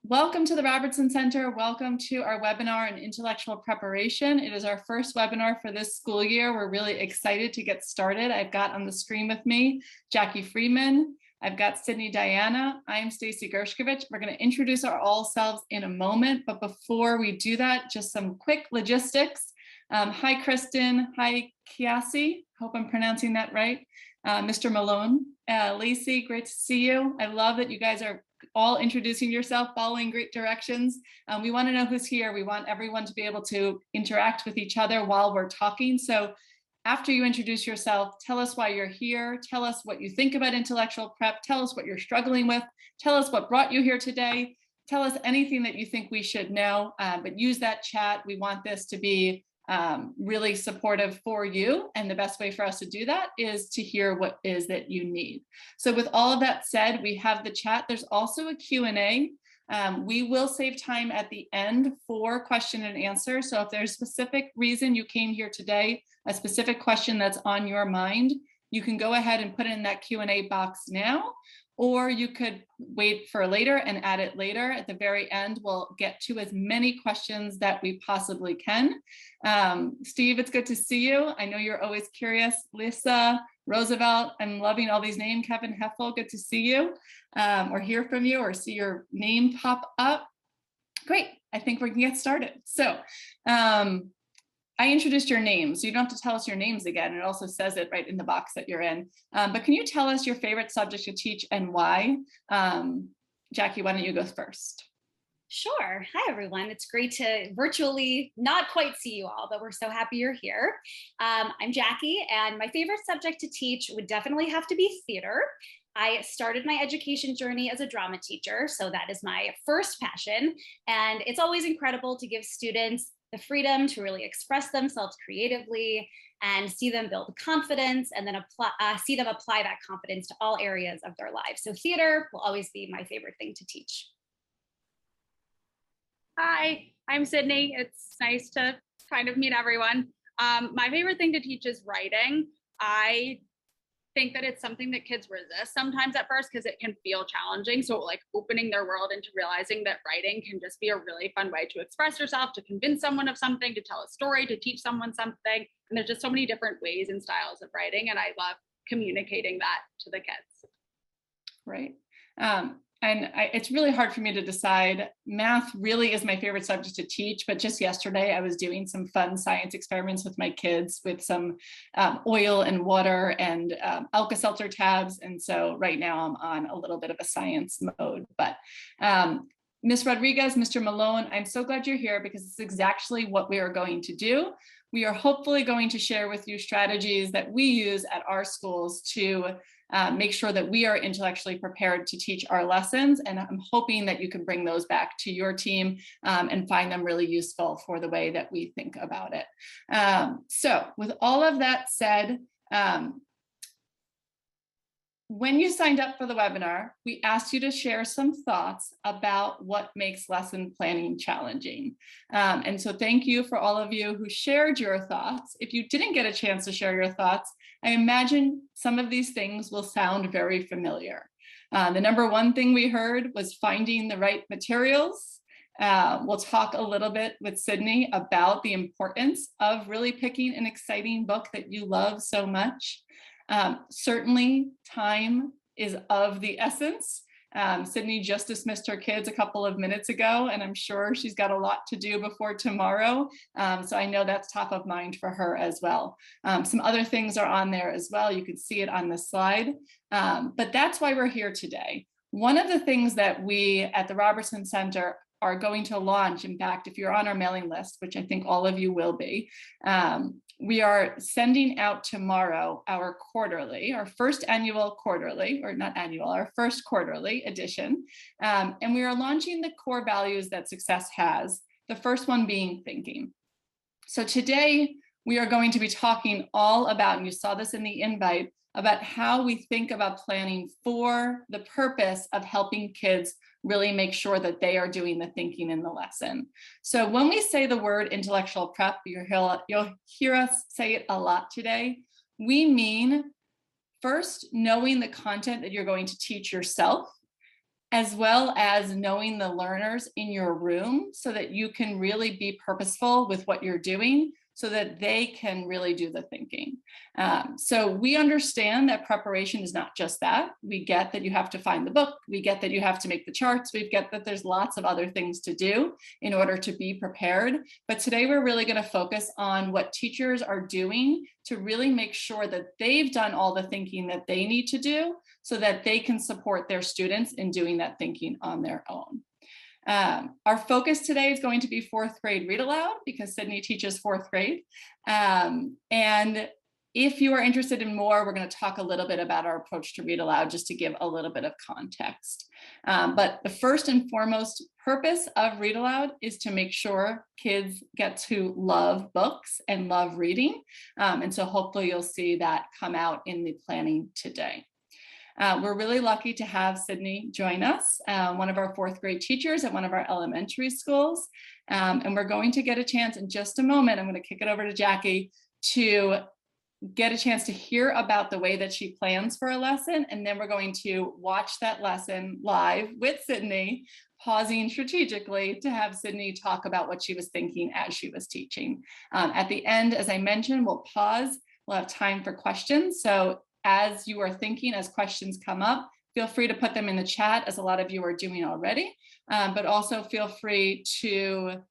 Welcome to the Robertson Center. Welcome to our webinar on intellectual preparation. It is our first webinar for this school year. We're really excited to get started. I've got on the screen with me, Jackie Freeman. I've got Sydney Diana. I'm Stacy Gershkovich. We're going to introduce our all selves in a moment, but before we do that, just some quick logistics. Hi, Kristen. Hi, Kiasi. Hope I'm pronouncing that right. Mr. Malone. Lacey, great to see you. I love that you guys are all introducing yourself, following great directions. We want to know who's here. We want everyone to be able to interact with each other while we're talking. So after you introduce yourself, tell us why you're here. Tell us what you think about intellectual prep. Tell us what you're struggling with. Tell us what brought you here today. Tell us anything that you think we should know, but use that chat. We want this to be really supportive for you. And the best way for us to do that is to hear what is that you need. So with all of that said, we have the chat. There's also a Q&A. We will save time at the end for question and answer. So if there's a specific reason you came here today, a specific question that's on your mind, you can go ahead and put it in that Q&A box now, or you could wait for later and add it later. At the very end, we'll get to as many questions that we possibly can. Steve, it's good to see you. I know you're always curious. Lisa, Roosevelt, I'm loving all these names. Kevin Heffel, good to see you, or hear from you, or see your name pop up. Great, I think we can get started. So I introduced your names, so you don't have to tell us your names again. It also says it right in the box that you're in. But can you tell us your favorite subject to teach and why? Jackie, why don't you go first? Sure. Hi, everyone. It's great to virtually not quite see you all, but we're so happy you're here. I'm Jackie, and my favorite subject to teach would definitely have to be theater. I started my education journey as a drama teacher, so that is my first passion. And it's always incredible to give students the freedom to really express themselves creatively and see them build confidence, and then see them apply that confidence to all areas of their lives. So theater will always be my favorite thing to teach. Hi, I'm Sydney. It's nice to kind of meet everyone. My favorite thing to teach is writing. I think that it's something that kids resist sometimes at first because it can feel challenging. So like opening their world into realizing that writing can just be a really fun way to express yourself, to convince someone of something, to tell a story, to teach someone something. And there's just so many different ways and styles of writing. And I love communicating that to the kids. Right. It's really hard for me to decide. Math really is my favorite subject to teach, but just yesterday I was doing some fun science experiments with my kids with some oil and water and Alka-Seltzer tabs. And so right now I'm on a little bit of a science mode, but Ms. Rodriguez, Mr. Malone, I'm so glad you're here because it's exactly what we are going to do. We are hopefully going to share with you strategies that we use at our schools to make sure that we are intellectually prepared to teach our lessons. And I'm hoping that you can bring those back to your team and find them really useful for the way that we think about it. So with all of that said, when you signed up for the webinar, we asked you to share some thoughts about what makes lesson planning challenging. And so thank you for all of you who shared your thoughts. If you didn't get a chance to share your thoughts, I imagine some of these things will sound very familiar. The number one thing we heard was finding the right materials. We'll talk a little bit with Sydney about the importance of really picking an exciting book that you love so much. Certainly time is of the essence. Sydney just dismissed her kids a couple of minutes ago, and I'm sure she's got a lot to do before tomorrow. So I know that's top of mind for her as well. Some other things are on there as well. You can see it on the slide, but that's why we're here today. One of the things that we at the Robertson Center are going to launch, in fact, if you're on our mailing list, which I think all of you will be, we are sending out tomorrow our quarterly, our first annual quarterly, or not annual, our first quarterly edition. And we are launching the core values that success has, the first one being thinking. So today we are going to be talking all about, and you saw this in the invite, about how we think about planning for the purpose of helping kids really make sure that they are doing the thinking in the lesson. So when we say the word intellectual prep, you'll hear us say it a lot today. We mean first knowing the content that you're going to teach yourself, as well as knowing the learners in your room so that you can really be purposeful with what you're doing so that they can really do the thinking. So we understand that preparation is not just that. We get that you have to find the book. We get that you have to make the charts. We get that there's lots of other things to do in order to be prepared. But today we're really going to focus on what teachers are doing to really make sure that they've done all the thinking that they need to do so that they can support their students in doing that thinking on their own. Our focus today is going to be fourth grade read aloud because Sydney teaches fourth grade. And if you are interested in more, we're going to talk a little bit about our approach to read aloud just to give a little bit of context. But the first and foremost purpose of read aloud is to make sure kids get to love books and love reading. And so hopefully you'll see that come out in the planning today. We're really lucky to have Sydney join us, one of our fourth grade teachers at one of our elementary schools. And we're going to get a chance in just a moment. I'm going to kick it over to Jackie to get a chance to hear about the way that she plans for a lesson. And then we're going to watch that lesson live with Sydney, pausing strategically to have Sydney talk about what she was thinking as she was teaching. At the end, as I mentioned, we'll pause. We'll have time for questions. So as you are thinking, as questions come up, feel free to put them in the chat, as a lot of you are doing already, but also feel free to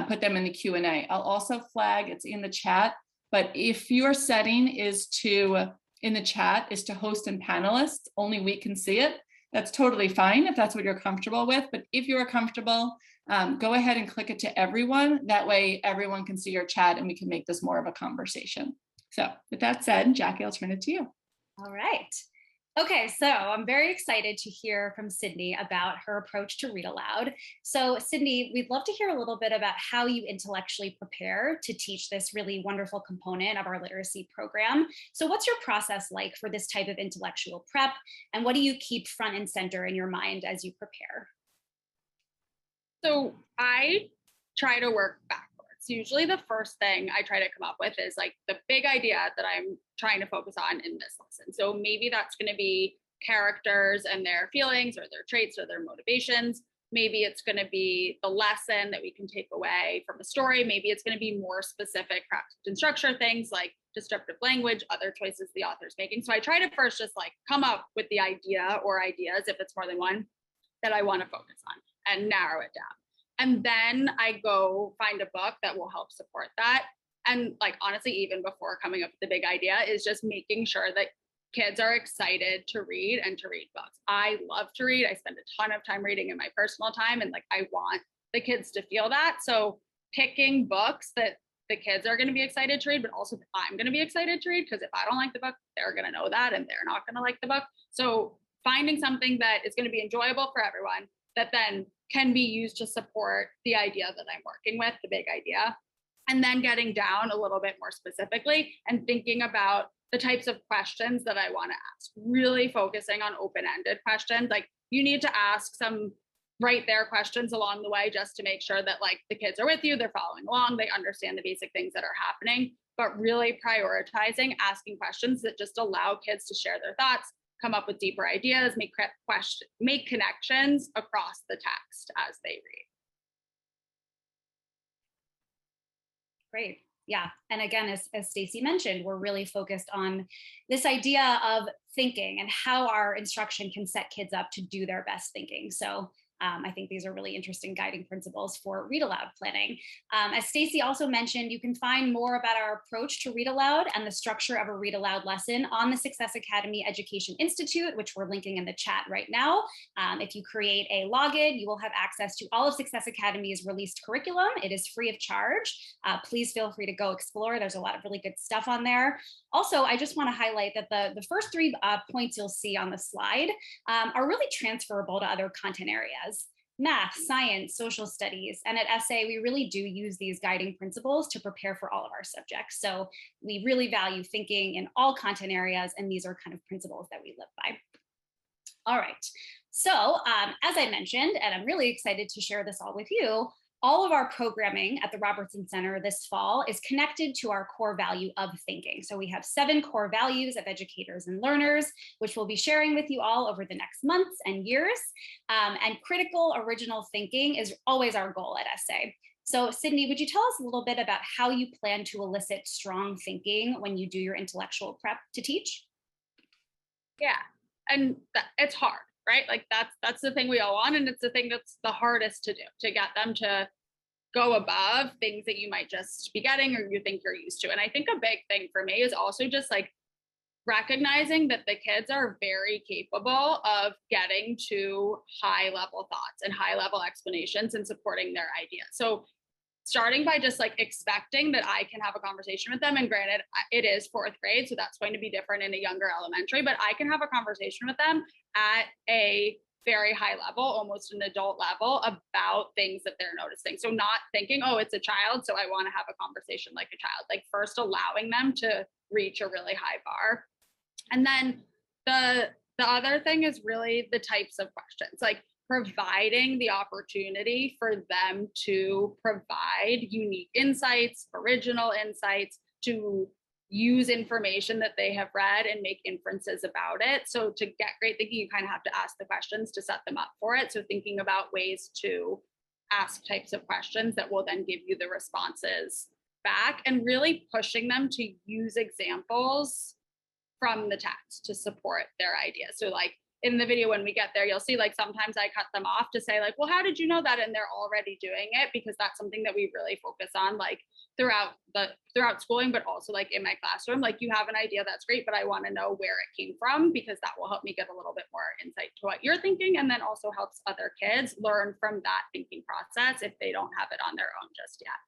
put them in the Q&A. I'll also flag, it's in the chat, but if your setting is in the chat is to host in Panelists, only we can see it, that's totally fine if that's what you're comfortable with. But if you are comfortable, go ahead and click it to everyone. That way everyone can see your chat and we can make this more of a conversation. So with that said, Jackie, I'll turn it to you. All right. Okay, so I'm very excited to hear from Sydney about her approach to read aloud. So Sydney, we'd love to hear a little bit about how you intellectually prepare to teach this really wonderful component of our literacy program. So what's your process like for this type of intellectual prep? And what do you keep front and center in your mind as you prepare? So I try to work backwards. Usually the first thing I try to come up with is like the big idea that I'm trying to focus on in this lesson. So maybe that's going to be characters and their feelings or their traits or their motivations. Maybe it's going to be the lesson that we can take away from a story. Maybe it's going to be more specific practice and structure things like descriptive language, other choices the author's making. So I try to first just like come up with the idea or ideas, if it's more than one, that I want to focus on and narrow it down. And then I go find a book that will help support that. And like, honestly, even before coming up with the big idea is just making sure that kids are excited to read and to read books. I love to read. I spend a ton of time reading in my personal time. And like, I want the kids to feel that. So picking books that the kids are going to be excited to read, but also I'm going to be excited to read, because if I don't like the book, they're going to know that and they're not going to like the book. So finding something that is going to be enjoyable for everyone that then can be used to support the idea that I'm working with, the big idea, and then getting down a little bit more specifically and thinking about the types of questions that I want to ask, really focusing on open-ended questions. Like you need to ask some right there questions along the way just to make sure that like the kids are with you, they're following along, they understand the basic things that are happening, but really prioritizing asking questions that just allow kids to share their thoughts, come up with deeper ideas, make connections across the text as they read. Great. Yeah. And again, as Stacy mentioned, we're really focused on this idea of thinking and how our instruction can set kids up to do their best thinking. So I think these are really interesting guiding principles for read aloud planning. As Stacy also mentioned, you can find more about our approach to read aloud and the structure of a read aloud lesson on the Success Academy Education Institute, which we're linking in the chat right now. If you create a login, you will have access to all of Success Academy's released curriculum. It is free of charge. Please feel free to go explore. There's a lot of really good stuff on there. Also, I just want to highlight that the first three points you'll see on the slide are really transferable to other content areas. Math, science, social studies, and at SA, we really do use these guiding principles to prepare for all of our subjects. So we really value thinking in all content areas, and these are kind of principles that we live by. All right, so as I mentioned, and I'm really excited to share this all with you, All of our programming at the Robertson Center this fall is connected to our core value of thinking. So we have 7 core values of educators and learners, which we'll be sharing with you all over the next months and years. And critical original thinking is always our goal at SA. So Sydney, would you tell us a little bit about how you plan to elicit strong thinking when you do your intellectual prep to teach? Yeah, and it's hard, right? Like that's the thing we all want, and it's the thing that's the hardest to do, to get them to go above things that you might just be getting or you think you're used to. And I think a big thing for me is also just like recognizing that the kids are very capable of getting to high level thoughts and high level explanations and supporting their ideas. So starting by just like expecting that I can have a conversation with them. And granted, it is 4th grade, so that's going to be different in a younger elementary, but I can have a conversation with them at a very high level, almost an adult level, about things that they're noticing. So not thinking, oh, it's a child, so I want to have a conversation like a child. Like first allowing them to reach a really high bar. And then the other thing is really the types of questions, like providing the opportunity for them to provide unique insights, original insights, to use information that they have read and make inferences about it. So to get great thinking, you kind of have to ask the questions to set them up for it. So thinking about ways to ask types of questions that will then give you the responses back, and really pushing them to use examples from the text to support their ideas. So like in the video, when we get there, you'll see like sometimes I cut them off to say like, well, how did you know that? And they're already doing it, because that's something that we really focus on like throughout schooling, but also like in my classroom. Like you have an idea, that's great, but I want to know where it came from, because that will help me get a little bit more insight to what you're thinking, and then also helps other kids learn from that thinking process if they don't have it on their own just yet.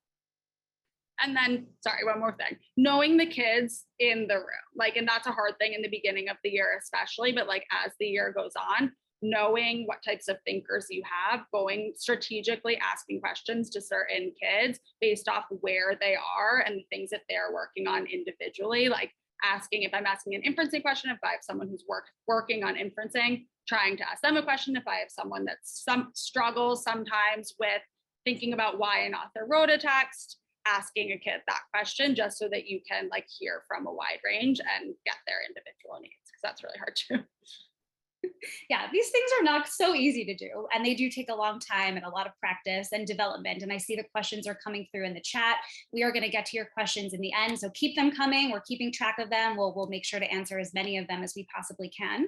And then, sorry, one more thing, knowing the kids in the room, like, and that's a hard thing in the beginning of the year, especially, but like as the year goes on, knowing what types of thinkers you have, going strategically asking questions to certain kids based off where they are and the things that they're working on individually. Like asking, if I'm asking an inferencing question, if I have someone who's working on inferencing, trying to ask them a question. If I have someone that struggles sometimes with thinking about why an author wrote a text, asking a kid that question, just so that you can like hear from a wide range and get their individual needs, because that's really hard too. Yeah, these things are not so easy to do, and they do take a long time and a lot of practice and development. And I see the questions are coming through in the chat. We are going to get to your questions in the end, so keep them coming. We're keeping track of them. We'll make sure to answer as many of them as we possibly can.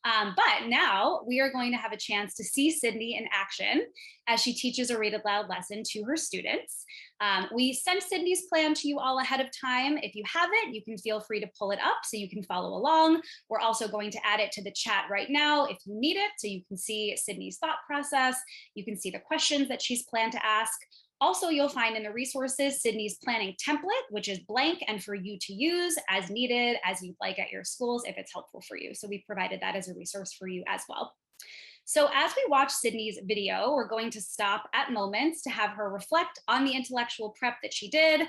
But now we are going to have a chance to see Sydney in action as she teaches a Read Aloud lesson to her students. We sent Sydney's plan to you all ahead of time. If you have it, you can feel free to pull it up so you can follow along. We're also going to add it to the chat right now if you need it, so you can see Sydney's thought process. You can see the questions that she's planned to ask. Also, you'll find in the resources Sydney's planning template, which is blank and for you to use as needed, as you'd like at your schools, if it's helpful for you. So we've provided that as a resource for you as well. So as we watch Sydney's video, we're going to stop at moments to have her reflect on the intellectual prep that she did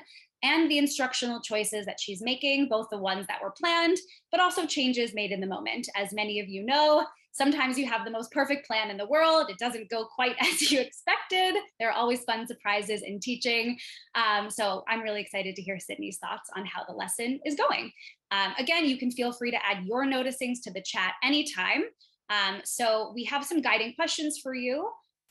and the instructional choices that she's making, both the ones that were planned, but also changes made in the moment. As many of you know, sometimes you have the most perfect plan in the world. It doesn't go quite as you expected. There are always fun surprises in teaching. So I'm really excited to hear Sydney's thoughts on how the lesson is going. Again, you can feel free to add your noticings to the chat anytime. So we have some guiding questions for you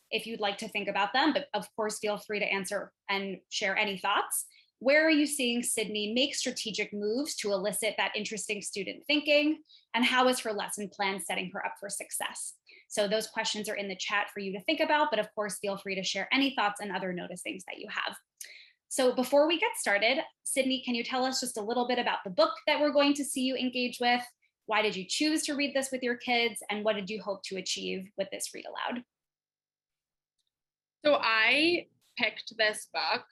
if you'd like to think about them, but of course, feel free to answer and share any thoughts. Where are you seeing Sydney make strategic moves to elicit that interesting student thinking? And how is her lesson plan setting her up for success? So those questions are in the chat for you to think about, but of course, feel free to share any thoughts and other noticings that you have. So before we get started, Sydney, can you tell us just a little bit about the book that we're going to see you engage with? Why did you choose to read this with your kids? And what did you hope to achieve with this Read Aloud? So I picked this book.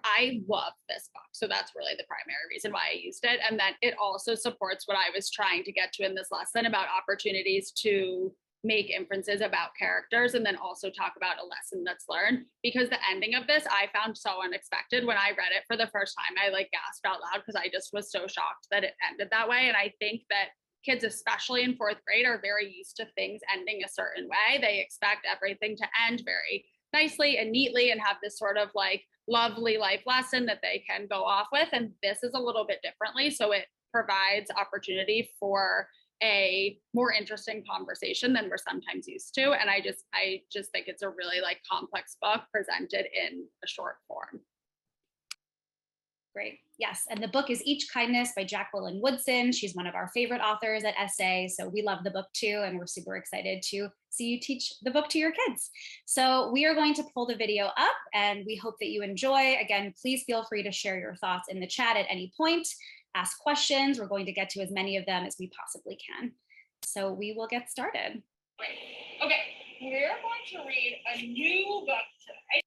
I love this book. So that's really the primary reason why I used it. And then it also supports what I was trying to get to in this lesson about opportunities to make inferences about characters, and then also talk about a lesson that's learned, because the ending of this I found so unexpected. When I read it for the first time, I like gasped out loud because I just was so shocked that it ended that way. And I think that kids, especially in 4th grade, are very used to things ending a certain way. They expect everything to end very nicely and neatly and have this sort of like lovely life lesson that they can go off with. And this is a little bit differently. So it provides opportunity for a more interesting conversation than we're sometimes used to. And I just think it's a really like complex book presented in a short form. Great. Yes. And the book is Each Kindness by Jacqueline Woodson. She's one of our favorite authors at SA. So we love the book too. And we're super excited to see you teach the book to your kids. So we are going to pull the video up and we hope that you enjoy. Again, please feel free to share your thoughts in the chat at any point, ask questions. We're going to get to as many of them as we possibly can. So we will get started. Great. Okay, we're going to read a new book today.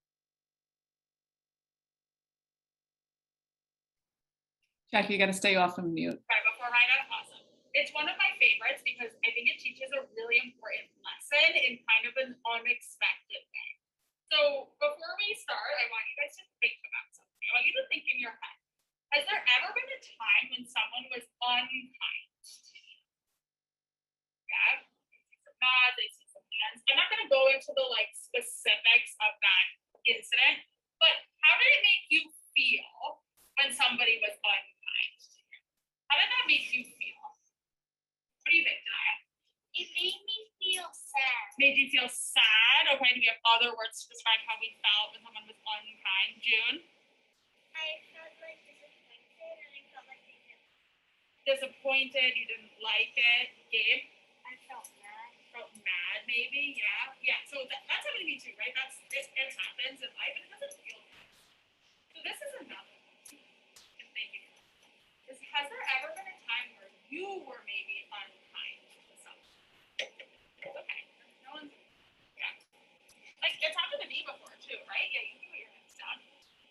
Jackie, you got to stay off of mute. Right, before Ryan, awesome. It's one of my favorites because I think it teaches a really important lesson in kind of an unexpected way. So before we start, I want you guys to think about something. I want you to think in your head. Has there ever been a time when someone was unkind to you? Yeah, I see some nods, I see some hands. I'm not going to go into the like specifics of that incident, but how did it make you feel when somebody was unkind? How did that make you feel? What do you think, Janaya? It made me feel sad. Made you feel sad? Okay, do we have other words to describe how we felt when someone was unkind? June? I felt like disappointed and I felt like they didn't. Disappointed, you didn't like it. Gabe? I felt mad. Felt mad, maybe, yeah. Yeah, so that's happened to me too, right? It happens in life and it doesn't feel good. So this is another one. And thank you. Has there ever been a time where you were maybe unkind to someone? It's okay. No one's, yeah. Like, it's happened to me before too, right? Yeah, you can put your hands down.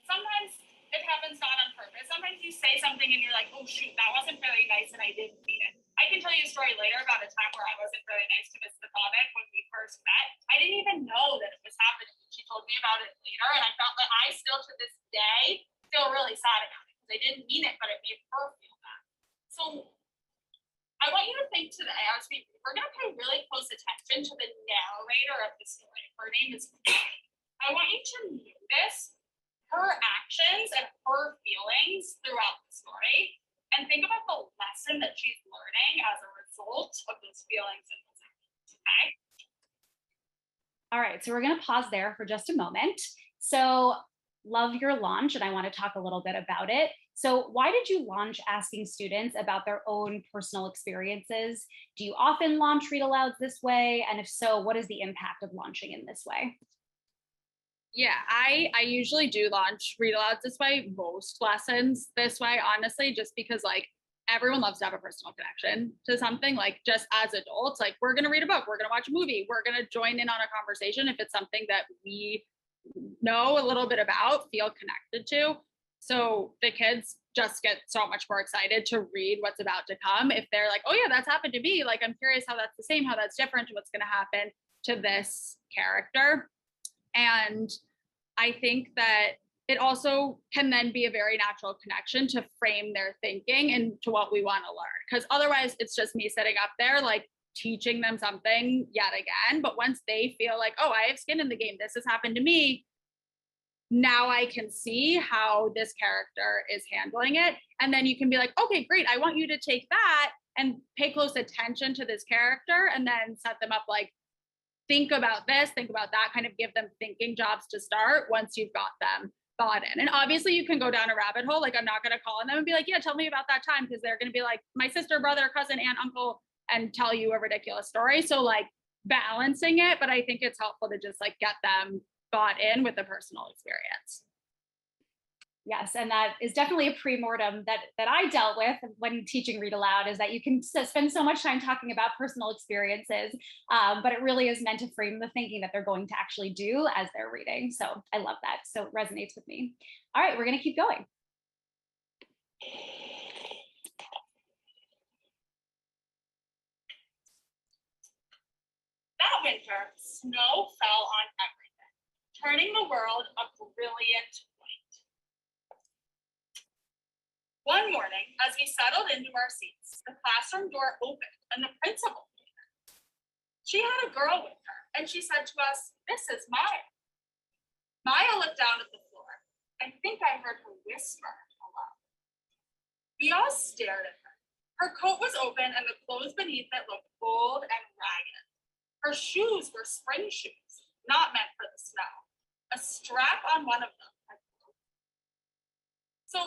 Sometimes it happens not on purpose. Sometimes you say something and you're like, oh shoot, that wasn't very nice and I didn't mean it. I can tell you a story later about a time where I wasn't very nice to Miss Stefanik when we first met. I didn't even know that it was happening. She told me about it later and I felt that I still to this day feel really sad about it because I didn't mean it, but it made her feel bad. So I want you to think today, we're going to pay really close attention to the narrator of the story. Her name is Mary. I want you to notice her actions and her feelings throughout the story and think about the lesson that she's learning as a result of those feelings and those actions, okay? All right, so we're going to pause there for just a moment. So love your launch, and I want to talk a little bit about it. So why did you launch asking students about their own personal experiences? Do you often launch read alouds this way? And if so, what is the impact of launching in this way? Yeah, I usually do launch read alouds this way, most lessons this way, honestly, just because like everyone loves to have a personal connection to something. Like just as adults, like we're going to read a book, we're going to watch a movie, we're going to join in on a conversation if it's something that we know a little bit about, feel connected to. So the kids just get so much more excited to read what's about to come. If they're like, oh yeah, that's happened to me. Like, I'm curious how that's the same, how that's different, what's going to happen to this character. And I think that it also can then be a very natural connection to frame their thinking into what we want to learn. Because otherwise it's just me sitting up there, like teaching them something yet again. But once they feel like, oh, I have skin in the game, this has happened to me, now I can see how this character is handling it. And then you can be like, okay, great. I want you to take that and pay close attention to this character and then set them up like, think about this, think about that, kind of give them thinking jobs to start once you've got them bought in. And obviously you can go down a rabbit hole. Like I'm not going to call on them and be like, yeah, tell me about that time. Because they're going to be like my sister, brother, cousin, aunt, uncle, and tell you a ridiculous story. So like balancing it, but I think it's helpful to just like get them bought in with the personal experience. Yes, and that is definitely a pre-mortem that I dealt with when teaching read aloud, is that you can spend so much time talking about personal experiences, but it really is meant to frame the thinking that they're going to actually do as they're reading. So I love that. So it resonates with me. All right, we're going to keep going. That winter, snow fell on everything, turning the world a brilliant white. One morning, as we settled into our seats, the classroom door opened and the principal came in. She had a girl with her, and she said to us, "This is Maya." Maya looked down at the floor. I think I heard her whisper aloud. We all stared at her. Her coat was open and the clothes beneath it looked old and ragged. Her shoes were spring shoes, not meant for the snow. A strap on one of them had broken. So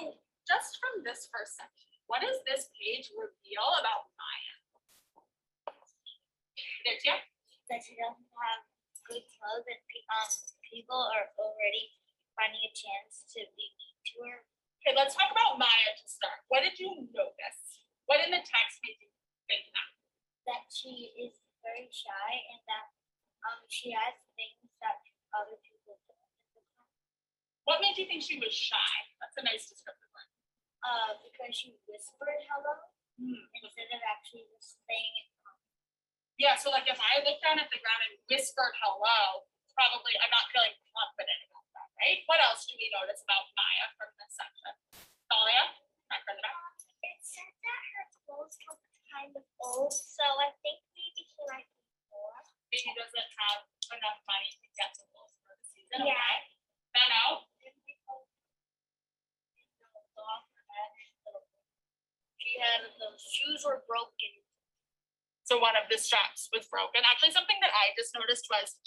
just from this first section, what does this page reveal about Maya? Nitya? That she doesn't have good clothes and people are already finding a chance to be mean to her. Okay, let's talk about Maya to start. What did you notice? What in the text made you think that? That she is very shy and that she has things that other people don't. What made you think she was shy? That's a nice descriptive word. Because she whispered hello instead of actually just saying it. Yeah, so like if I looked down at the ground and whispered hello, probably I'm not feeling confident about that, right? What else do we notice about Maya from this section? Dahlia? Back from the back. It said that her clothes look kind of old, so I think maybe she might be poor. Maybe doesn't have enough money to get the clothes for the season. Yeah. Okay. Benno? She had those shoes were broken. So one of the straps was broken. Actually, something that I just noticed was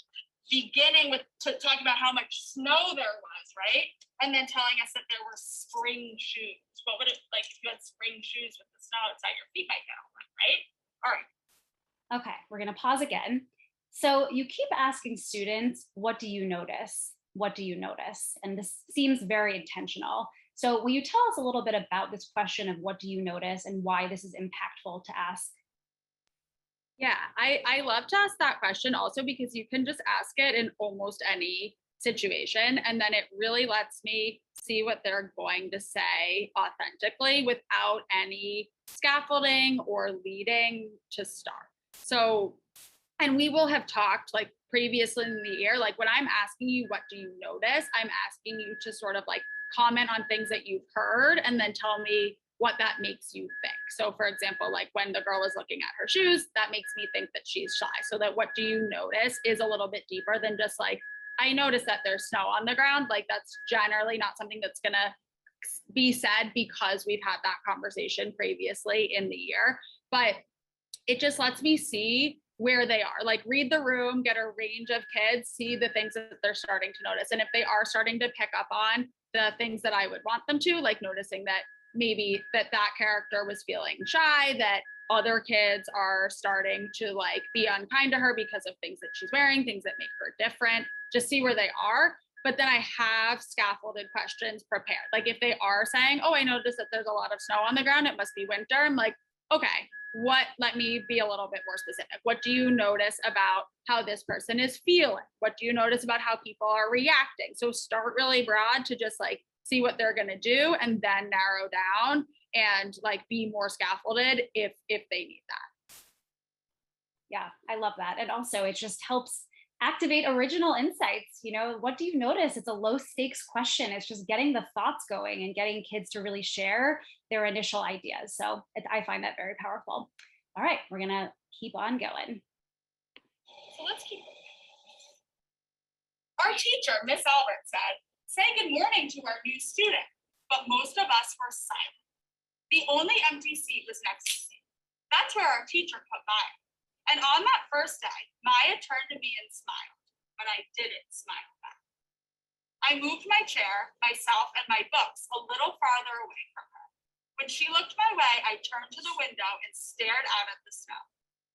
beginning with talking about how much snow there was, right? And then telling us that there were spring shoes. What would it like if you had spring shoes with the snow outside? Your feet might get all wet, right? All right. Okay, we're gonna pause again. So you keep asking students, what do you notice? What do you notice? And this seems very intentional. So will you tell us a little bit about this question of what do you notice and why this is impactful to ask? Yeah, I love to ask that question also because you can just ask it in almost any situation. And then it really lets me see what they're going to say authentically without any scaffolding or leading to start. So, and we will have talked like previously in the year, like when I'm asking you, what do you notice? I'm asking you to sort of like comment on things that you've heard and then tell me what that makes you think. So for example, like when the girl was looking at her shoes, that makes me think that she's shy. So that what do you notice is a little bit deeper than just like, I noticed that there's snow on the ground. Like that's generally not something that's gonna be said because we've had that conversation previously in the year, but it just lets me see where they are, like read the room, get a range of kids, see the things that they're starting to notice. And if they are starting to pick up on the things that I would want them to, like noticing that maybe that character was feeling shy, that other kids are starting to like be unkind to her because of things that she's wearing, things that make her different, just see where they are. But then I have scaffolded questions prepared. Like if they are saying, oh, I noticed that there's a lot of snow on the ground, it must be winter. I'm like, okay, let me be a little bit more specific. What do you notice about how this person is feeling? What do you notice about how people are reacting? So start really broad to just like see what they're going to do and then narrow down and like be more scaffolded if they need that. Yeah, I love that. And also it just helps activate original insights. You know, what do you notice? It's a low stakes question. It's just getting the thoughts going and getting kids to really share their initial ideas. So I find that very powerful. All right, we're gonna keep on going. So let's keep going. Our teacher, Miss Albert, said, say good morning to our new student, but most of us were silent. The only empty seat was next to me. That's where our teacher put Maya. And on that first day, Maya turned to me and smiled, but I didn't smile back. I moved my chair, myself, and my books a little farther away from her. When she looked my way, I turned to the window and stared out at the snow.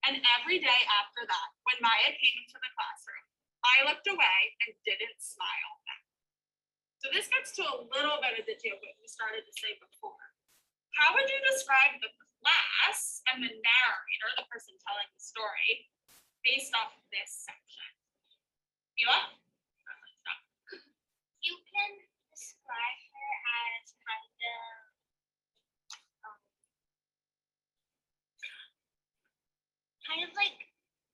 And every day after that, when Maya came into the classroom, I looked away and didn't smile back. So this gets to a little bit of the deal what we started to say before. How would you describe the class and the narrator, the person telling the story, based off of this section? Mila? You can describe her as kind of like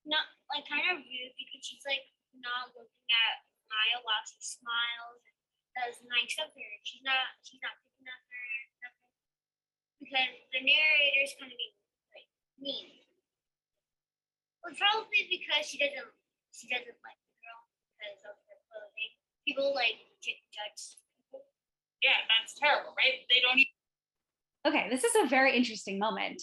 not like kind of rude because she's like not looking at Maya while she smiles and does nice of her. She's not picking up her nothing because the narrator's kind of being like mean. Well, probably because she doesn't like the girl because of her clothing. people like judge people. Yeah, that's terrible, right? They don't even. Okay, this is a very interesting moment.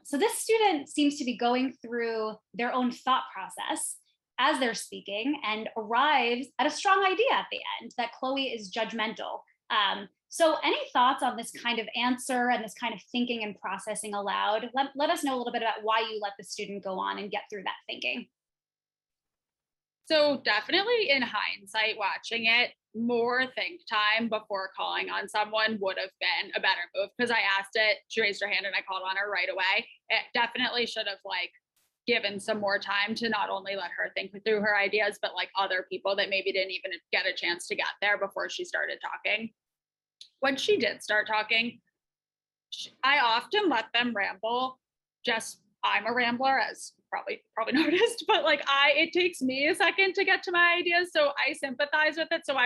So this student seems to be going through their own thought process as they're speaking and arrives at a strong idea at the end that Chloe is judgmental. So any thoughts on this kind of answer and this kind of thinking and processing aloud? Let us know a little bit about why you let the student go on and get through that thinking. So definitely in hindsight, watching it, more think time before calling on someone would have been a better move, because I asked it, she raised her hand and I called on her right away. It definitely should have like given some more time to not only let her think through her ideas, but like other people that maybe didn't even get a chance to get there before she started talking. When she did start talking, I often let them ramble. Just I'm a rambler, as probably noticed, but like it takes me a second to get to my ideas, so I sympathize with it. So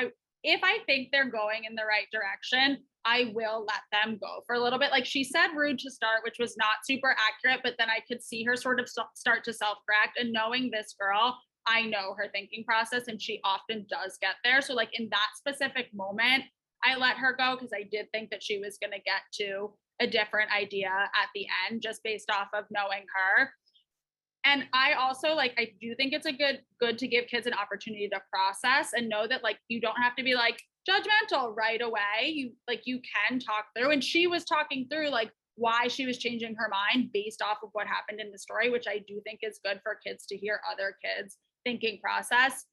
if I think they're going in the right direction, I will let them go for a little bit. Like she said rude to start, which was not super accurate, but then I could see her sort of start to self-correct. And knowing this girl, I know her thinking process and she often does get there. So like in that specific moment, I let her go because I did think that she was going to get to a different idea at the end just based off of knowing her. And I also I do think it's a good to give kids an opportunity to process and know that like you don't have to be like judgmental right away. You can talk through, and she was talking through like why she was changing her mind based off of what happened in the story, which I do think is good for kids to hear other kids' thinking process.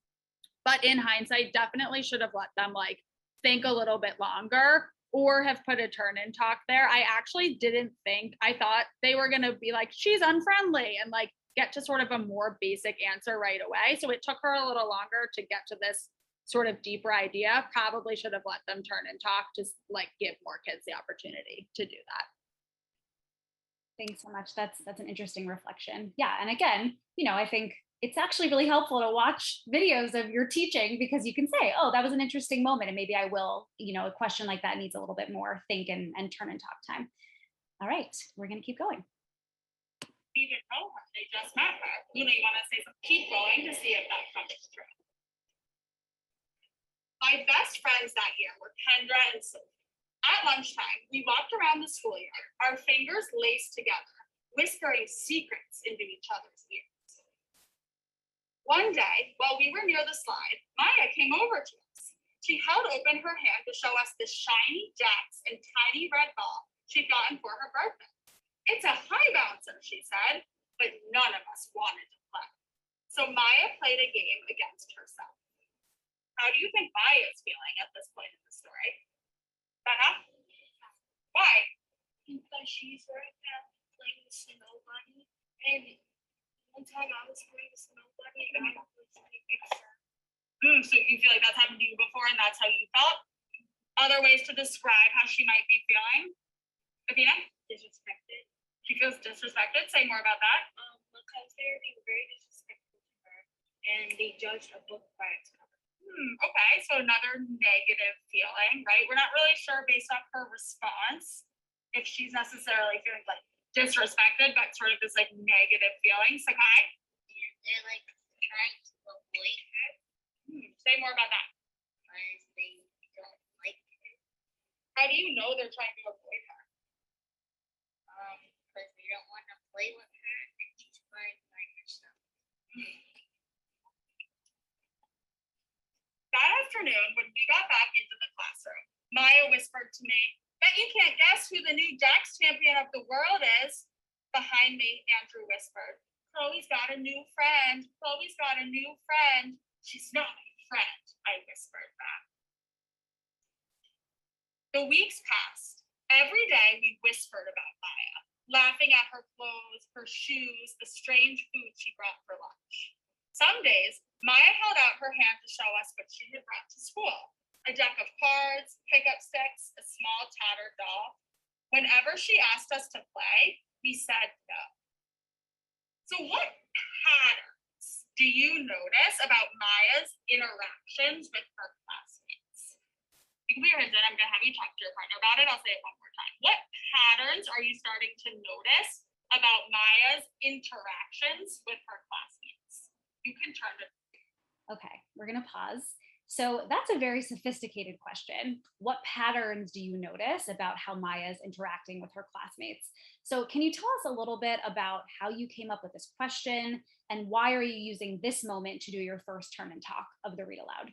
But in hindsight, definitely should have let them like think a little bit longer or have put a turn and talk there. I actually didn't think, I thought they were going to be like, she's unfriendly and like get to sort of a more basic answer right away. So it took her a little longer to get to this sort of deeper idea. Probably should have let them turn and talk to like give more kids the opportunity to do that. Thanks so much. That's an interesting reflection. Yeah, and again, I think it's actually really helpful to watch videos of your teaching because you can say, oh, that was an interesting moment. And maybe I will, a question like that needs a little bit more think and turn and talk time. All right, we're going to keep going. Even know her, they just met her. You want to say something, keep going to see if that comes true. My best friends that year were Kendra and Sophie. At lunchtime, we walked around the schoolyard, our fingers laced together, whispering secrets into each other's ears. One day, while we were near the slide, Maya came over to us. She held open her hand to show us the shiny jacks and tiny red ball she'd gotten for her birthday. It's a high bouncer, she said, but none of us wanted to play. So Maya played a game against herself. How do you think Maya is feeling at this point in the story? Becca? Why? Because she's right now playing the snow bunny, and one time I was playing the snow bunny, and I was like extra. So you feel like that's happened to you before, and that's how you felt? Other ways to describe how she might be feeling? Athena? Disrespected. She feels disrespected. Say more about that. Because they were being very disrespectful to her, and they judged a book by its cover. Okay, so another negative feeling, right? We're not really sure based off her response if she's necessarily feeling like disrespected, but sort of this like negative feeling. Sakai? They're like trying to avoid her. Say more about that. Because they don't like her. How do you know they're trying to avoid her? Because they don't want to play with her and she's playing by herself. That afternoon, when we got back into the classroom, Maya whispered to me, "Bet you can't guess who the new Jax champion of the world is." Behind me, Andrew whispered, "Chloe's got a new friend. Chloe's got a new friend." "She's not my friend," I whispered back. The weeks passed. Every day we whispered about Maya, laughing at her clothes, her shoes, the strange food she brought for lunch. Some days, Maya held out her hand to show us what she had brought to school. A deck of cards, pickup sticks, a small tattered doll. Whenever she asked us to play, we said no. So what patterns do you notice about Maya's interactions with her classmates? You can put your hands in. I'm going to have you talk to your partner about it. I'll say it one more time. What patterns are you starting to notice about Maya's interactions with her classmates? You can turn it. Okay, we're going to pause. So that's a very sophisticated question. What patterns do you notice about how Maya is interacting with her classmates? So can you tell us a little bit about how you came up with this question and why are you using this moment to do your first turn and talk of the read aloud?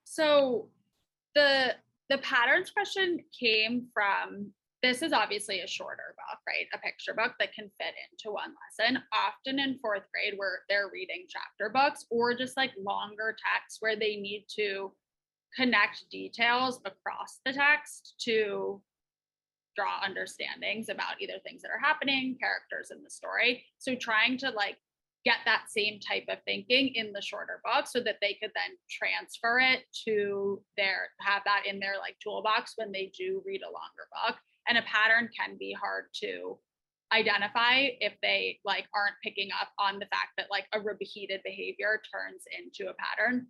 So the patterns question came from, this is obviously a shorter book, right? A picture book that can fit into one lesson. Often in fourth grade where they're reading chapter books or just like longer texts where they need to connect details across the text to draw understandings about either things that are happening, characters in the story. So trying to like get that same type of thinking in the shorter book so that they could then transfer it to have that in their like toolbox when they do read a longer book. And a pattern can be hard to identify if they like aren't picking up on the fact that like a repeated behavior turns into a pattern.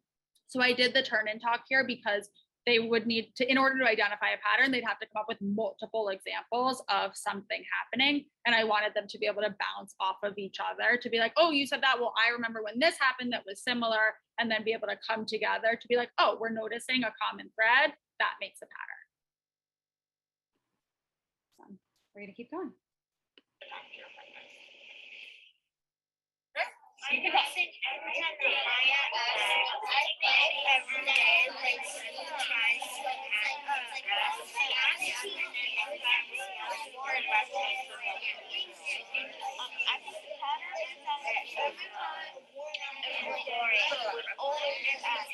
So I did the turn and talk here because they would need to, in order to identify a pattern, they'd have to come up with multiple examples of something happening. And I wanted them to be able to bounce off of each other to be like, oh, you said that. Well, I remember when this happened that was similar. And then be able to come together to be like, oh, we're noticing a common thread. That makes a pattern. So we're going to keep going. I think every time that Maya every day, like she tries to ask, and then every time she asks for it, I think the pattern is that every time it's boring, we always ask.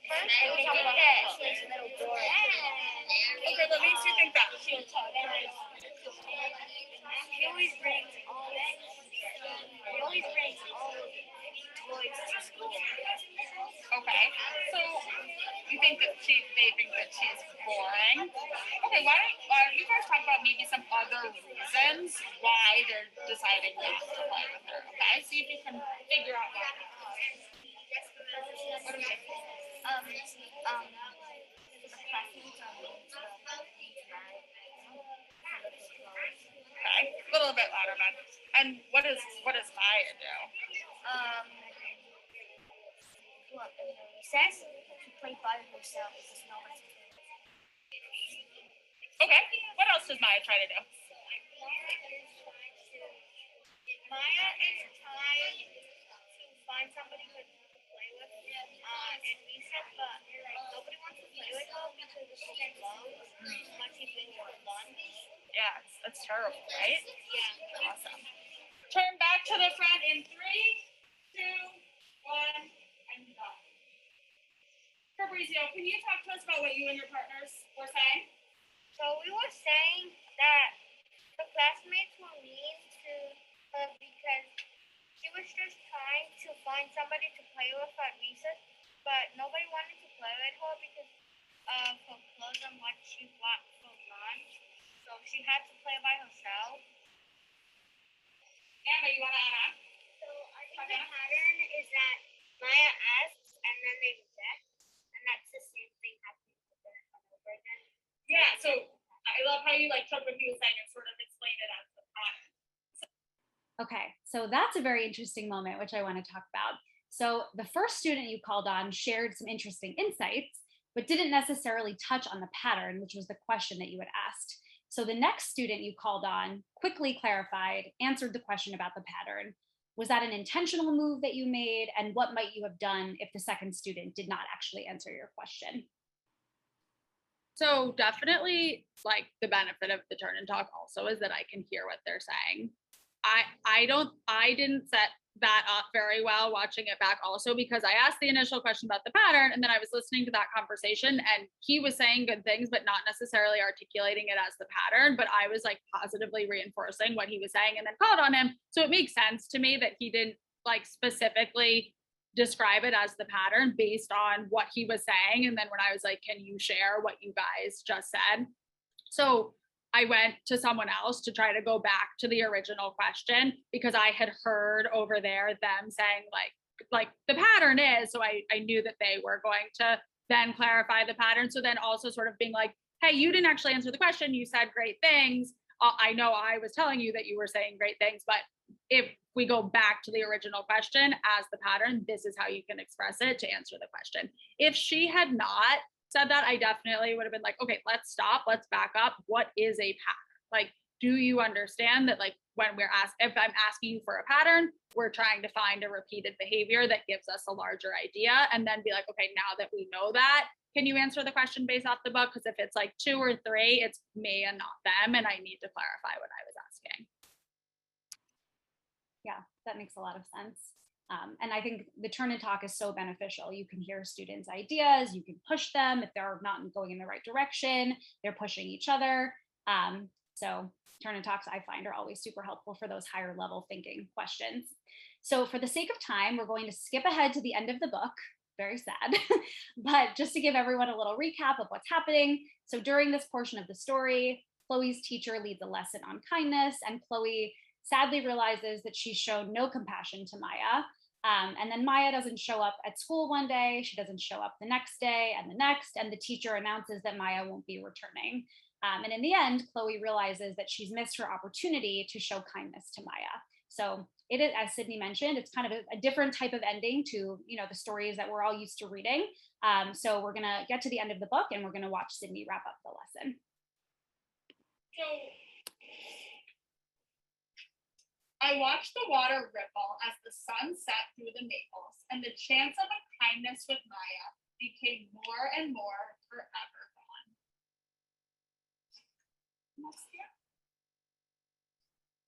First, we talk about that she's a little boring. Okay, what makes you think that? She always brings all toys to school. Okay, so you think that they think that she's boring? Okay, why don't you guys talk about maybe some other reasons why they're deciding not to play with her? Okay, see if you can figure out why. What do you think? Okay, a little bit louder, man. And what does Maya do? Well, in the recess, she played by herself. Okay, what else does Maya try to do? Maya is trying to find somebody to play with in recess, but nobody wants to play with her because she's alone. But she's been for lunch. Yeah, that's terrible, right? Yeah. Awesome. Turn back to the front in 3, 2, 1, and go. Fabrizio, can you talk to us about what you and your partners were saying? So we were saying that the classmates were mean to her because she was just trying to find somebody to play with at recess, but nobody wanted to play with her because of her clothes and what she bought for lunch. So she had to play by herself. Anna, you want to add on? So I think the pattern is that Maya asks and then they reject, and that's the same thing happening over and over again. Yeah, so I love how you like took what he was saying and sort of explained it as the pattern. Okay, so that's a very interesting moment, which I want to talk about. So the first student you called on shared some interesting insights, but didn't necessarily touch on the pattern, which was the question that you had asked. So the next student you called on quickly clarified, answered the question about the pattern. Was that an intentional move that you made? And what might you have done if the second student did not actually answer your question? So definitely like the benefit of the turn and talk also is that I can hear what they're saying. I didn't set that up very well watching it back also because I asked the initial question about the pattern and then I was listening to that conversation and he was saying good things but not necessarily articulating it as the pattern, but I was like positively reinforcing what he was saying and then called on him. So it makes sense to me that he didn't like specifically describe it as the pattern based on what he was saying. And then when I was like, can you share what you guys just said? So I went to someone else to try to go back to the original question because I had heard over there them saying like the pattern is, so I knew that they were going to then clarify the pattern. So then also sort of being like, hey, you didn't actually answer the question. You said great things. I know I was telling you that you were saying great things, but if we go back to the original question as the pattern. This is how you can express it to answer the question. If she had not said that, I definitely would have been like, okay, let's stop, let's back up. What is a pattern? Like, do you understand that, like, when we're asked, if I'm asking you for a pattern, we're trying to find a repeated behavior that gives us a larger idea, and then be like, okay, now that we know that, can you answer the question based off the book? Because if it's like 2 or 3, it's me and not them, and I need to clarify what I was asking. Yeah, that makes a lot of sense. And I think the turn and talk is so beneficial. You can hear students' ideas, you can push them if they're not going in the right direction, they're pushing each other. So turn and talks, I find, are always super helpful for those higher level thinking questions. So for the sake of time, we're going to skip ahead to the end of the book. Very sad, but just to give everyone a little recap of what's happening. So during this portion of the story, Chloe's teacher leads a lesson on kindness, and Chloe sadly realizes that she's shown no compassion to Maya. And then Maya doesn't show up at school one day, she doesn't show up the next day and the next, and the teacher announces that Maya won't be returning. And in the end, Chloe realizes that she's missed her opportunity to show kindness to Maya. So it is, as Sydney mentioned, it's kind of a different type of ending to, you know, the stories that we're all used to reading. So we're gonna get to the end of the book and we're gonna watch Sydney wrap up the lesson. So I watched the water ripple as the sun set through the maples, and the chance of a kindness with Maya became more and more forever gone.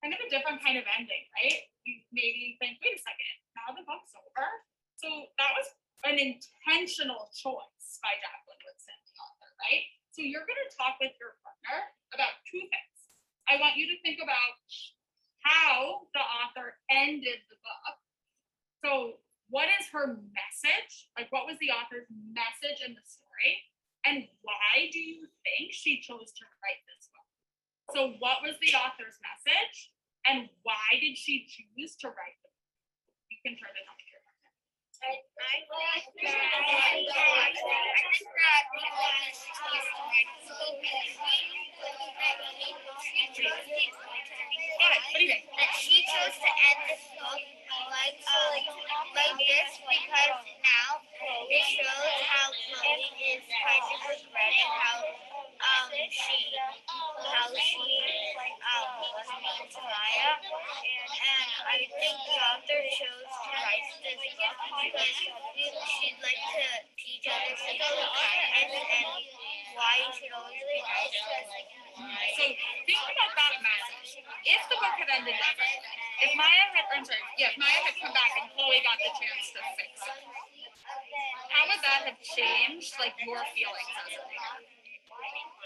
Kind of a different kind of ending, right? You maybe think, wait a second, now the book's over. So that was an intentional choice by Jacqueline Woodson, the author, right? So you're going to talk with your partner about 2 things. I want you to think about how the author ended the book. So what is her message? Like, what was the author's message in the story? And why do you think she chose to write this book? So what was the author's message? And why did she choose to write the book? You can turn it on to your partner. I think that because she chose to write the book, What do you think? that she chose to end this book like this because now it shows how Chloe is kind of regretting how she was mean to Maya, and I think the author chose to write this book because she'd like to teach others to be kind and why you should always be nice. So think about that message. If the book had ended different, if Maya had come back and Chloe got the chance to fix it, how would that have changed, like, your feelings as a reader?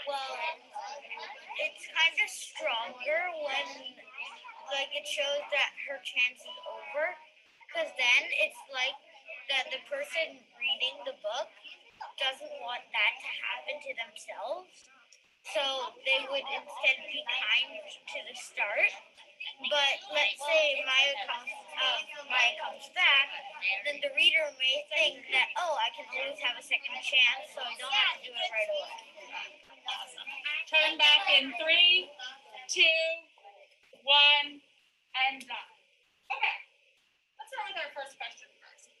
Well, it's kind of stronger when, like, it shows that her chance is over, because then it's like that the person reading the book doesn't want that to happen to themselves, so they would instead be kind to the start. But let's say Maya comes back, then the reader may think that, oh, I can always have a second chance, so I don't have to do it right away. Awesome. Turn back in 3, 2, 1, and done. Okay, let's start with our first question first.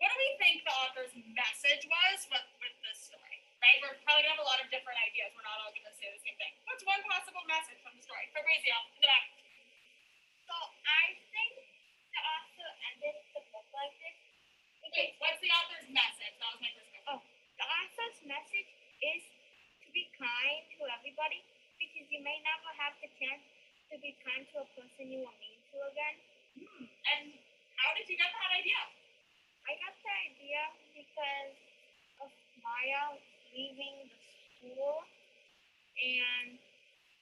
What do we think the author's message was with this story? Right? We're probably gonna have a lot of different ideas. We're not all gonna say the same thing. What's one possible message from the story? Fabrizio, in the back. So I think the author ended the book like this. Wait, what's the author's message? That was my first question. Oh, the author's message is to be kind to everybody because you may never have the chance to be kind to a person you were mean to again. And how did you get that idea? I got the idea because of Maya leaving the school and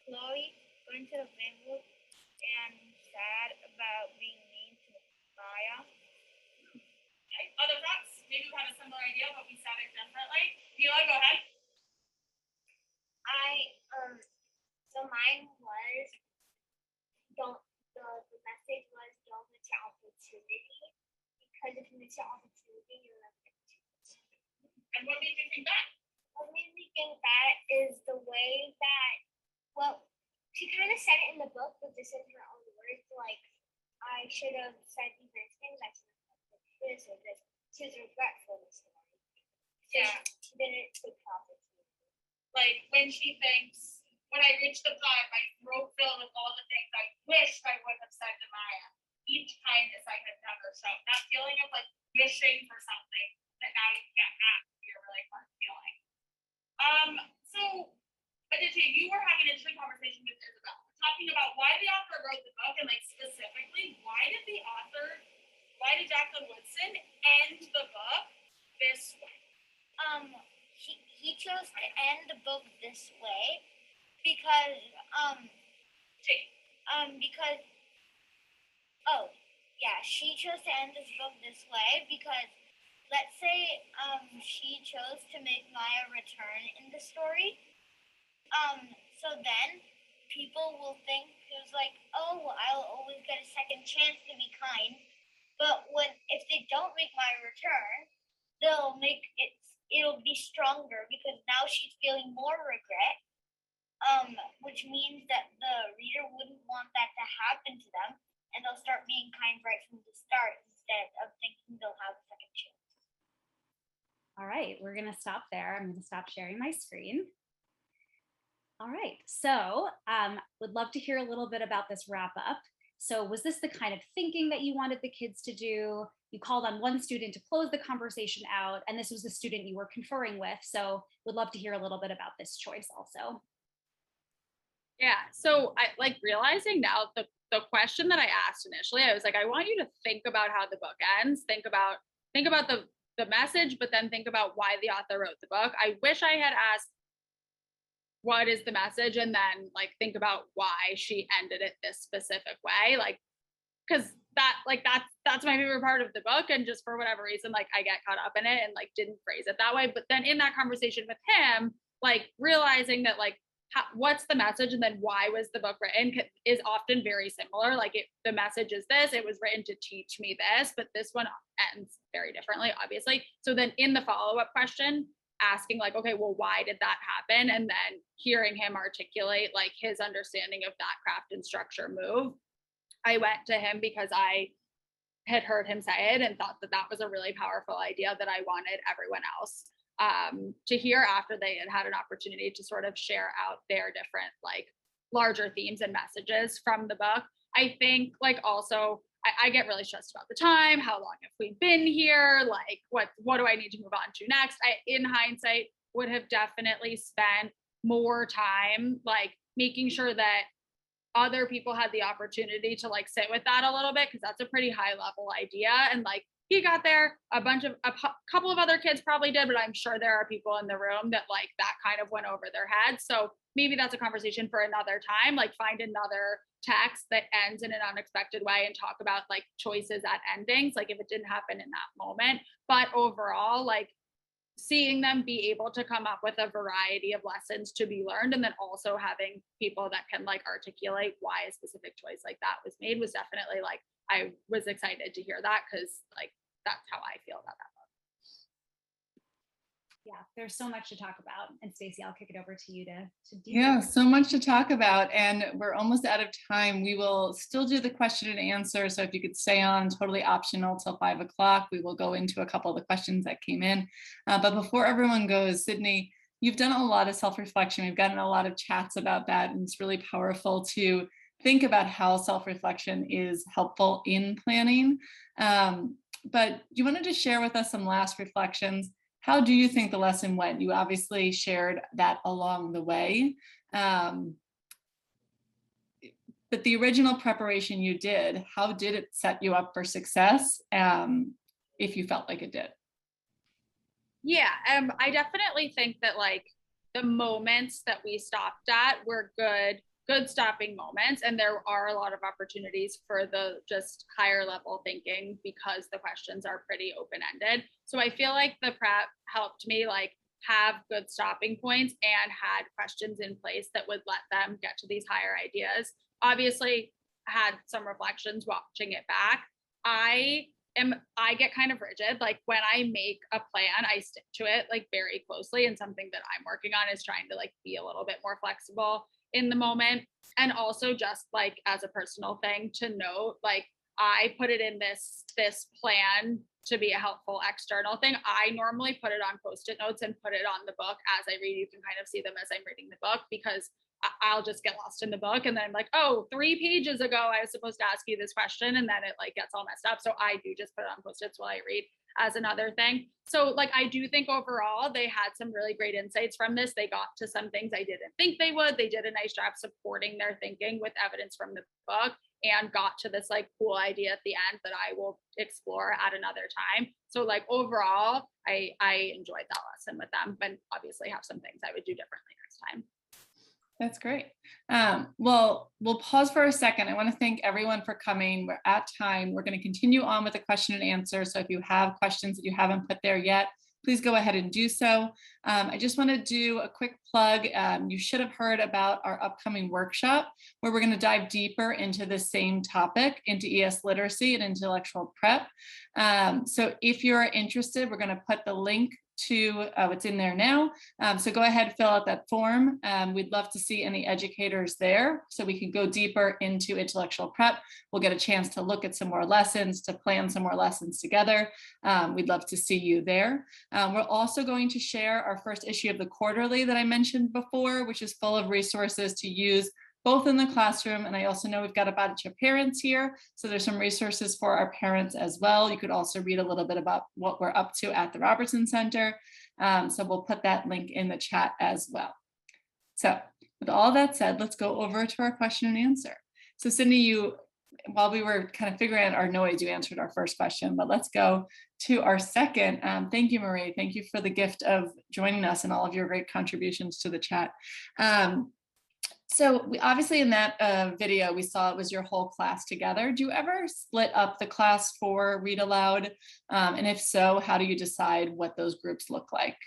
Chloe going to the neighborhood and sad about being mean to Maya. Okay. Other thoughts? Maybe you had a similar idea, but we said it differently. Hila, go ahead. So mine was the message was don't miss your opportunity, because if you miss your opportunity, you'll never get a chance. And what made you think that? What made me think that is the way that, well, she kind of said it in the book, but this is her own words, like, I should have said these nice things. I should have said this or this. She was regretful this morning. Yeah. She didn't take profit. Like when she thinks, when I reach the pod, my throat filled with all the things I wish I would have said to Maya. Each kindness I had never shown. That feeling of like wishing for something that now you get back would be a really fun feeling. So Aditya, you were having an interesting conversation with Isabel, talking about why the author wrote the book and like specifically why did Jacqueline Woodson end the book this way? He chose to end the book this way because she chose to end this book this way because let's say she chose to make Maya return in the story. So then people will think it was like, oh, I'll always get a second chance to be kind. But if they don't make Maya return, it'll be stronger because now she's feeling more regret. Which means that the reader wouldn't want that to happen to them, and they'll start being kind right from the start instead of thinking they'll have a second chance. All right, we're gonna stop there. I'm gonna stop sharing my screen. All right, so would love to hear a little bit about this wrap up. So was this the kind of thinking that you wanted the kids to do? You called on one student to close the conversation out, and this was the student you were conferring with. So would love to hear a little bit about this choice also. Yeah, so I like realizing now the question that I asked initially, I was like, I want you to think about how the book ends, think about the message, but then think about why the author wrote the book. I wish I had asked what is the message and then like think about why she ended it this specific way, like because that's my favorite part of the book, and just for whatever reason like I get caught up in it and like didn't phrase it that way. But then in that conversation with him, like realizing that like what's the message and then why was the book written is often very similar. Like the message is this, it was written to teach me this, but this one ends very differently, obviously. So then in the follow-up question, asking like, okay, well, why did that happen? And then hearing him articulate like his understanding of that craft and structure move, I went to him because I had heard him say it and thought that that was a really powerful idea that I wanted everyone else to hear after they had an opportunity to sort of share out their different like larger themes and messages from the book. I think like also I get really stressed about the time. How long have we been here? Like what do I need to move on to next? I, in hindsight, would have definitely spent more time like making sure that other people had the opportunity to like sit with that a little bit, because that's a pretty high level idea. And like he got there, a couple of other kids probably did, but I'm sure there are people in the room that like that kind of went over their heads. So maybe that's a conversation for another time, like find another text that ends in an unexpected way and talk about like choices at endings, like if it didn't happen in that moment. But overall, like seeing them be able to come up with a variety of lessons to be learned, and then also having people that can like articulate why a specific choice like that was made was definitely like, I was excited to hear that, because like that's how I feel about that book. Yeah, there's so much to talk about. And Stacey, I'll kick it over to you to do. Yeah, so much to talk about, and we're almost out of time. We will still do the question and answer. So if you could stay on, totally optional till 5 o'clock. We will go into a couple of the questions that came in. But before everyone goes, Sydney, you've done a lot of self-reflection. We've gotten a lot of chats about that, and it's really powerful to think about how self-reflection is helpful in planning. But you wanted to share with us some last reflections. How do you think the lesson went? You obviously shared that along the way. But the original preparation you did, how did it set you up for success, if you felt like it did? Yeah, I definitely think that like the moments that we stopped at were good stopping moments, and there are a lot of opportunities for the just higher level thinking because the questions are pretty open-ended. So I feel like the prep helped me like have good stopping points and had questions in place that would let them get to these higher ideas. Obviously had some reflections watching it back. I get kind of rigid. Like when I make a plan, I stick to it like very closely, and something that I'm working on is trying to like be a little bit more flexible in the moment. And also just like as a personal thing to note, like I put it in this plan to be a helpful external thing. I normally put it on Post-it notes and put it on the book as I read. You can kind of see them as I'm reading the book, because I'll just get lost in the book, and then I'm like, oh, 3 pages ago I was supposed to ask you this question, and then it like gets all messed up. So I do just put it on Post-its while I read as another thing. So like, I do think overall they had some really great insights from this. They got to some things I didn't think they would. They did a nice job supporting their thinking with evidence from the book, and got to this like cool idea at the end that I will explore at another time. So like overall, I enjoyed that lesson with them, but obviously have some things I would do differently next time. That's great. Well, we'll pause for a second. I want to thank everyone for coming. We're at time. We're going to continue on with the question and answer. So if you have questions that you haven't put there yet, please go ahead and do so. I just want to do a quick plug. You should have heard about our upcoming workshop, where we're going to dive deeper into the same topic, into ES literacy and intellectual prep. So if you're interested, we're going to put the link to what's in there now. So go ahead, fill out that form. We'd love to see any educators there so we can go deeper into intellectual prep. We'll get a chance to look at some more lessons, to plan some more lessons together. We'd love to see you there. We're also going to share our first issue of the quarterly that I mentioned before, which is full of resources to use both in the classroom, and I also know we've got a bunch of parents here, so there's some resources for our parents as well. You could also read a little bit about what we're up to at the Robertson Center, so we'll put that link in the chat as well. So with all that said, let's go over to our question and answer. So Sydney, while we were kind of figuring out our noise, you answered our first question, but let's go to our second. Thank you, Marie. Thank you for the gift of joining us and all of your great contributions to the chat. So obviously in that video, we saw it was your whole class together. Do you ever split up the class for Read Aloud? And if so, how do you decide what those groups look like?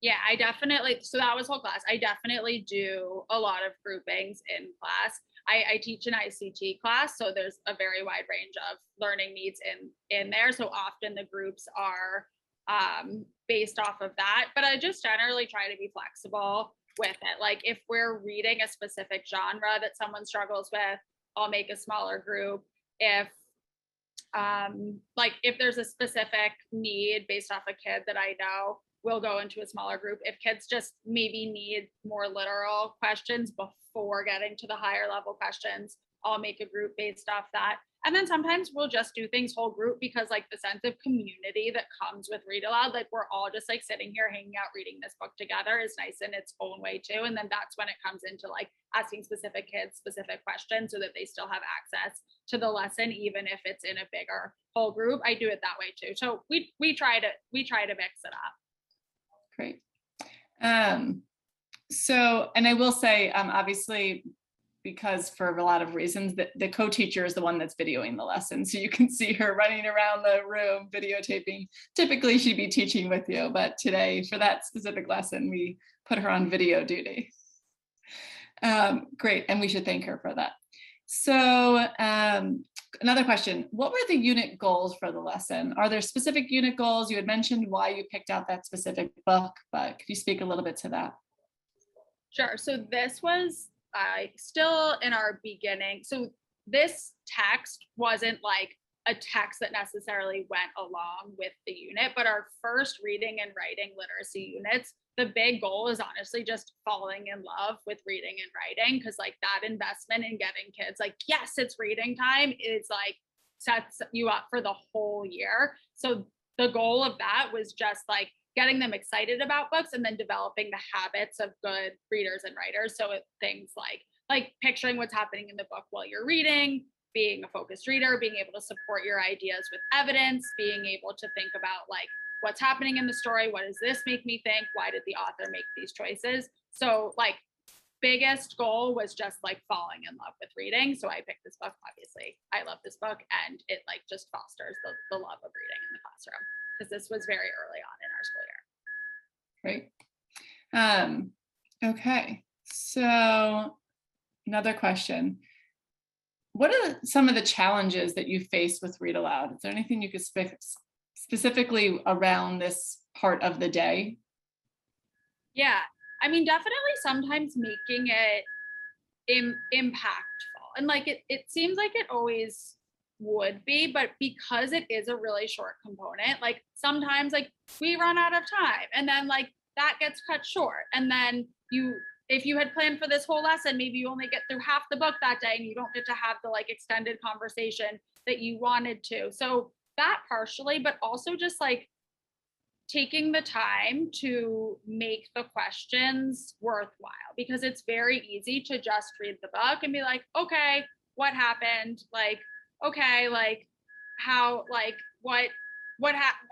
Yeah, I definitely, so that was whole class. I definitely do a lot of groupings in class. I teach an ICT class, so there's a very wide range of learning needs in there. So often the groups are based off of that, but I just generally try to be flexible with it. Like if we're reading a specific genre that someone struggles with, I'll make a smaller group. If there's a specific need based off a kid that I know, we'll go into a smaller group. If kids just maybe need more literal questions before getting to the higher level questions, I'll make a group based off that. And then sometimes we'll just do things whole group, because like the sense of community that comes with Read Aloud, like we're all just like sitting here hanging out reading this book together, is nice in its own way too. And then that's when it comes into like asking specific kids specific questions so that they still have access to the lesson, even if it's in a bigger whole group. I do it that way too. So we try to mix it up. Great. So, and I will say, obviously, because for a lot of reasons, the co-teacher is the one that's videoing the lesson. So you can see her running around the room, videotaping. Typically she'd be teaching with you, but today for that specific lesson, we put her on video duty. Great, and we should thank her for that. So another question, what were the unit goals for the lesson? Are there specific unit goals? You had mentioned why you picked out that specific book, but could you speak a little bit to that? Sure, so this was still in our beginning. So this text wasn't like a text that necessarily went along with the unit, but our first reading and writing literacy units, the big goal is honestly just falling in love with reading and writing, because like that investment in getting kids like, yes, it's reading time, it's like sets you up for the whole year. So the goal of that was just like getting them excited about books and then developing the habits of good readers and writers. So things like picturing what's happening in the book while you're reading, being a focused reader, being able to support your ideas with evidence, being able to think about like what's happening in the story, what does this make me think, why did the author make these choices? So like biggest goal was just like falling in love with reading. So I picked this book, obviously I love this book, and it like just fosters the love of reading in the classroom, because this was very early on in our school year. Great. Okay, so another question. What are some of the challenges that you face with Read Aloud? Is there anything you could specifically around this part of the day? Yeah, I mean, definitely sometimes making it impactful. And like it seems like it always would be, but because it is a really short component, like sometimes like we run out of time and then like that gets cut short. And then if you had planned for this whole lesson, maybe you only get through half the book that day and you don't get to have the like extended conversation that you wanted to. So that partially, but also just like taking the time to make the questions worthwhile, because it's very easy to just read the book and be like, okay, what happened? Like, okay, like how, like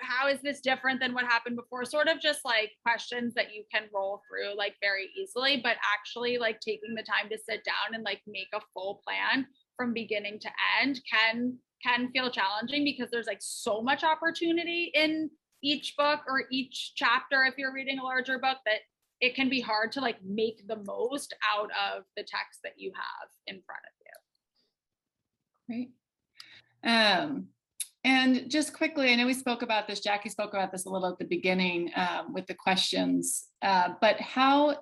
how is this different than what happened before? Sort of just like questions that you can roll through like very easily, but actually like taking the time to sit down and like make a full plan from beginning to end can feel challenging, because there's like so much opportunity in each book or each chapter if you're reading a larger book, that it can be hard to like make the most out of the text that you have in front of you. Great. And just quickly, I know we spoke about this, Jackie spoke about this a little at the beginning with the questions, but how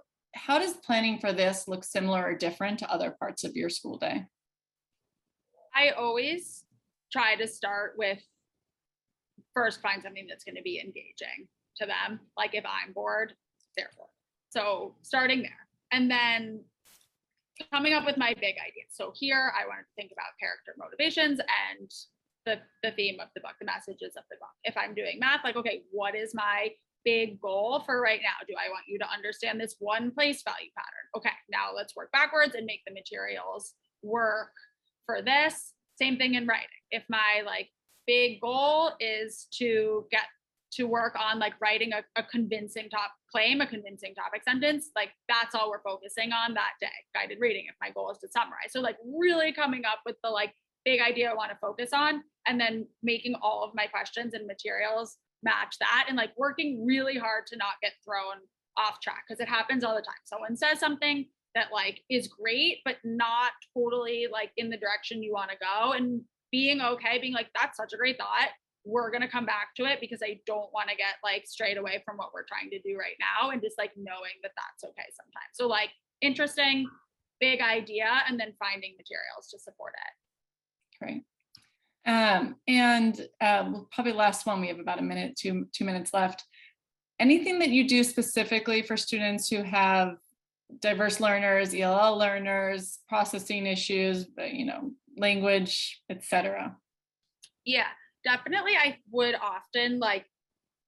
does planning for this look similar or different to other parts of your school day? I always try to start with first find something that's going to be engaging to them. Like if I'm bored, therefore. So starting there and then coming up with my big ideas. So here I wanted to think about character motivations and the theme of the book, the messages of the book. If I'm doing math, like, okay, what is my big goal for right now? Do I want you to understand this one place value pattern? Okay, now let's work backwards and make the materials work for this. Same thing in writing. If my like big goal is to get to work on like writing a convincing a convincing topic sentence, like that's all we're focusing on that day. Guided reading, if my goal is to summarize. So like really coming up with the like big idea I want to focus on, and then making all of my questions and materials match that, and like working really hard to not get thrown off track, because it happens all the time. Someone says something that like is great, but not totally like in the direction you want to go, and being okay, being like, that's such a great thought. We're going to come back to it, because I don't want to get like strayed away from what we're trying to do right now, and just like knowing that that's okay sometimes. So like interesting, big idea, and then finding materials to support it. Great. Probably last one, we have about a minute, two minutes left. Anything that you do specifically for students who have diverse learners, ELL learners, processing issues, language, etc.? Yeah, definitely. I would often like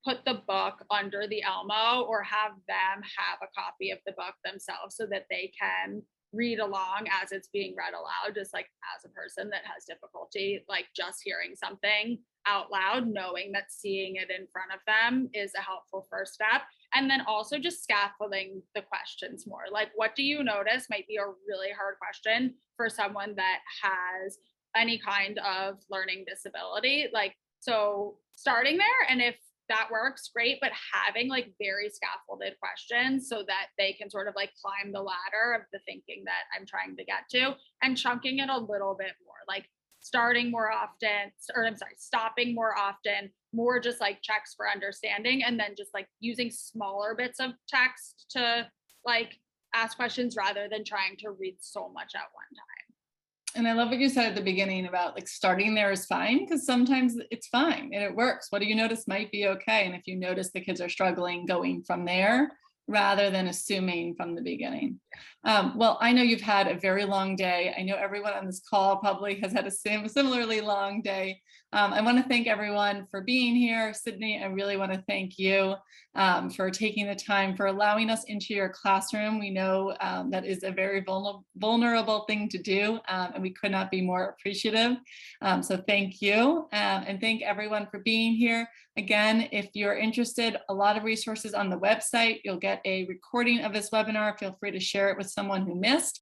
put the book under the Elmo, or have them have a copy of the book themselves so that they can read along as it's being read aloud, just like as a person that has difficulty like just hearing something out loud, knowing that seeing it in front of them is a helpful first step. And then also just scaffolding the questions more. Like, what do you notice might be a really hard question for someone that has any kind of learning disability. Like, so starting there, and if that works, great, but having like very scaffolded questions so that they can sort of like climb the ladder of the thinking that I'm trying to get to, and chunking it a little bit more, like stopping more often, more just like checks for understanding, and then just like using smaller bits of text to like ask questions rather than trying to read so much at one time. And I love what you said at the beginning about like starting there is fine, because sometimes it's fine and it works. What do you notice might be okay. And if you notice the kids are struggling, going from there rather than assuming from the beginning. Well, I know you've had a very long day. I know everyone on this call probably has had a similarly long day. I want to thank everyone for being here. Sydney, I really want to thank you for taking the time, for allowing us into your classroom. We know that is a very vulnerable thing to do, and we could not be more appreciative. So thank you, and thank everyone for being here. Again, if you're interested, a lot of resources on the website. You'll get a recording of this webinar. Feel free to share it with someone who missed.